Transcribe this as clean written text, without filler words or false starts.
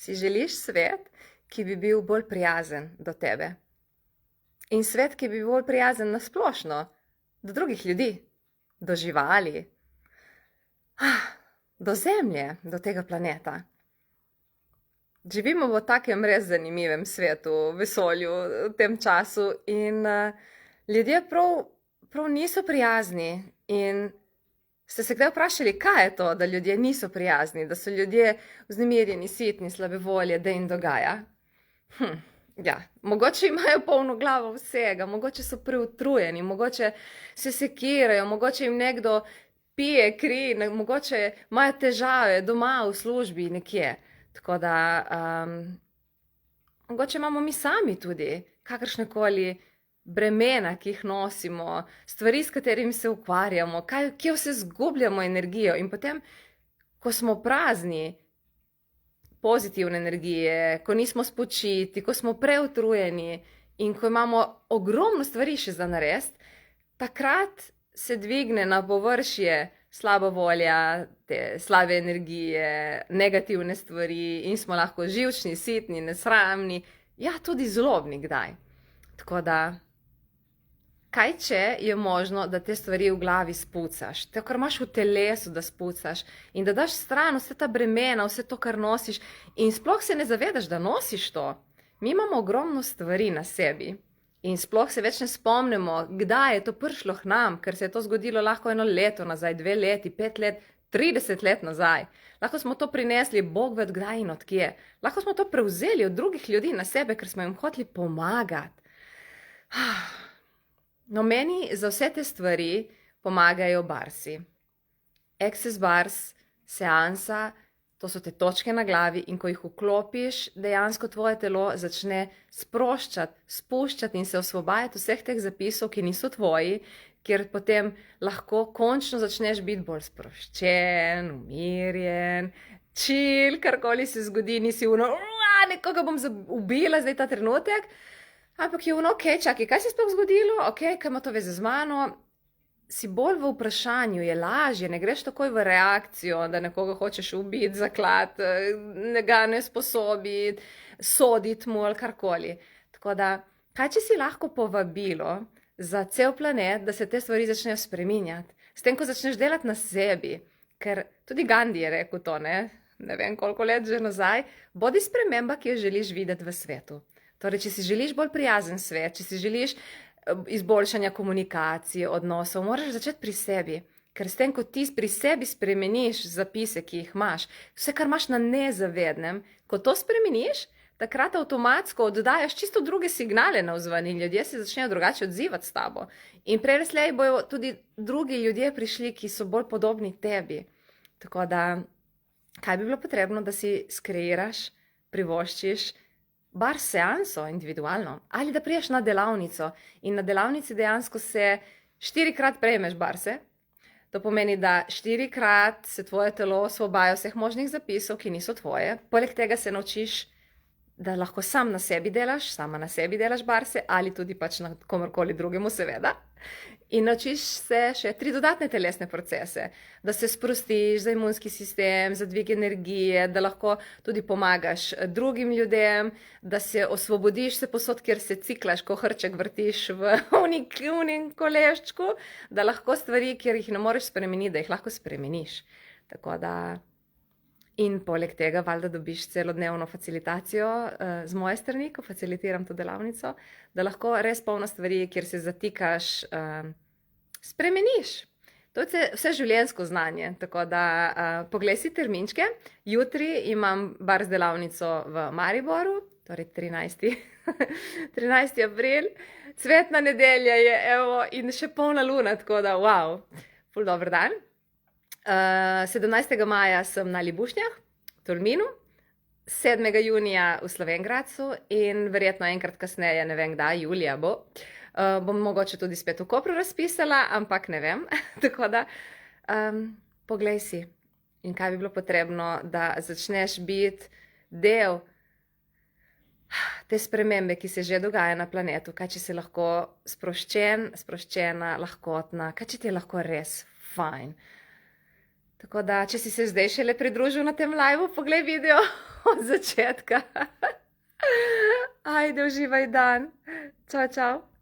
Si želiš svet, ki bi bil bolj prijazen do tebe. In svet, ki bi bil bolj prijazen na splošno, do drugih ljudi, do živali, do Zemlje, do tega planeta. Živimo v takem res zanimivem svetu, vesolju, v tem času in ljudje prav niso prijazni. In ste se kdaj vprašali, kaj je to, da ljudje niso prijazni, da so ljudje vznemirjeni, sitni, slabe volje, da jim dogaja? Ja, mogoče imajo polno glavo vsega, mogoče so preutrujeni, mogoče se sekirajo, mogoče jim nekdo pije kri, mogoče imajo težave doma, v službi, nekje. Tako da, mogoče imamo mi sami tudi kakršnekoli bremena, ki jih nosimo, stvari, s katerimi se ukvarjamo, kje vse zgubljamo energijo in potem, ko smo prazni pozitivne energije, ko nismo spočiti, ko smo preutrujeni in ko imamo ogromno stvari še za narediti, takrat se dvigne na površje slaba volja, te slabe energije, negativne stvari in smo lahko živčni, sitni, nesramni, ja, tudi zlobni kdaj. Tako da, kaj če je možno, da te stvari v glavi spucaš, to, kar imaš v telesu, da spucaš in da daš stran vse ta bremena, vse to, kar nosiš in sploh se ne zavedaš, da nosiš to. Mi imamo ogromno stvari na sebi in sploh se več ne spomnimo, kdaj je to prišlo k nam, ker se je to zgodilo lahko 1 leto nazaj, 2 leti, 5 let, 30 let nazaj. Lahko smo to prinesli, Bog ve kdaj in od kje. Lahko smo to prevzeli od drugih ljudi na sebe, ker smo jim hoteli pomagati. No, meni za vse te stvari pomagajo barsi. Access bars, seansa, to so te točke na glavi in ko jih vklopiš, dejansko tvoje telo začne sproščati, spuščati in se osvobajati vseh teh zapisov, ki niso tvoji, kjer potem lahko končno začneš biti bolj sproščen, umirjen, chill, karkoli se zgodi, nisi nekoga bom ubila zdaj ta trenutek, ampak je ok, čakaj, kaj se je sploh zgodilo, ok, kaj ima to veze z mano, si bolj v vprašanju, je lažje, ne greš takoj v reakcijo, da nekoga hočeš ubiti, zaklati, ga ne sposobiti, soditi mu ali karkoli. Tako da, kaj če si lahko povabilo za cel planet, da se te stvari začnejo spreminjati, s tem, ko začneš delati na sebi, ker tudi Gandhi je rekel to, ne vem koliko let že nazaj, bodi sprememba, ki jo želiš videti v svetu. Torej, če si želiš bolj prijazen svet, če si želiš izboljšanja komunikacije, odnosov, moraš začeti pri sebi. Ker s tem, ko ti pri sebi spremeniš zapise, ki jih imaš, vse, kar imaš na nezavednem, ko to spremeniš, takrat avtomatsko oddajaš čisto druge signale navzven in ljudje se začnejo drugače odzivati s tabo. In prej ali slej bojo tudi drugi ljudje prišli, ki so bolj podobni tebi. Tako da, kaj bi bilo potrebno, da si skreiraš, privoščiš bar seanso individualno ali da priješ na delavnico in na delavnici dejansko se 4-krat prejmeš barse. To pomeni, da 4-krat se tvoje telo osvobaja vseh možnih zapisov, ki niso tvoje. Poleg tega se naučiš, da lahko sam na sebi delaš, sama na sebi delaš barse ali tudi pač na komorkoli drugemu seveda. In naučiš se še 3 dodatne telesne procese, da se sprostiš za imunski sistem, za dvig energije, da lahko tudi pomagaš drugim ljudem, da se osvobodiš se posod, kjer se ciklaš, ko hrček vrtiš v unim koleščku, da lahko stvari, kjer jih ne moreš spremeniti, da jih lahko spremeniš. Tako da, in poleg tega valjda dobiš celodnevno facilitacijo z moje strani, ko facilitiram to delavnico, da lahko res polno stvari, kjer se zatikaš, spremeniš. To je vse življenjsko znanje, tako da poglej si terminčke. Jutri imam bars delavnico v Mariboru, torej 13. 13. april, cvetna nedelja je, evo, in še polna luna, tako da, wow, ful dober dan. 17. maja sem na Libušnjah, v Tolminu, 7. junija v Slovenj Gradcu in verjetno enkrat kasneje, ne vem kdaj, julija bo. Bom mogoče tudi spet v Kopru razpisala, ampak ne vem. Tako da, poglej si, in kaj bi bilo potrebno, da začneš biti del te spremembe, ki se že dogaja na planetu, kaj če si lahko sproščen, sproščena, lahkotna, kaj če ti je lahko res fajn. Tako da, če si se zdaj šele pridružil na tem liveu, poglej video od začetka. Ajde, uživaj dan. Čau, čau.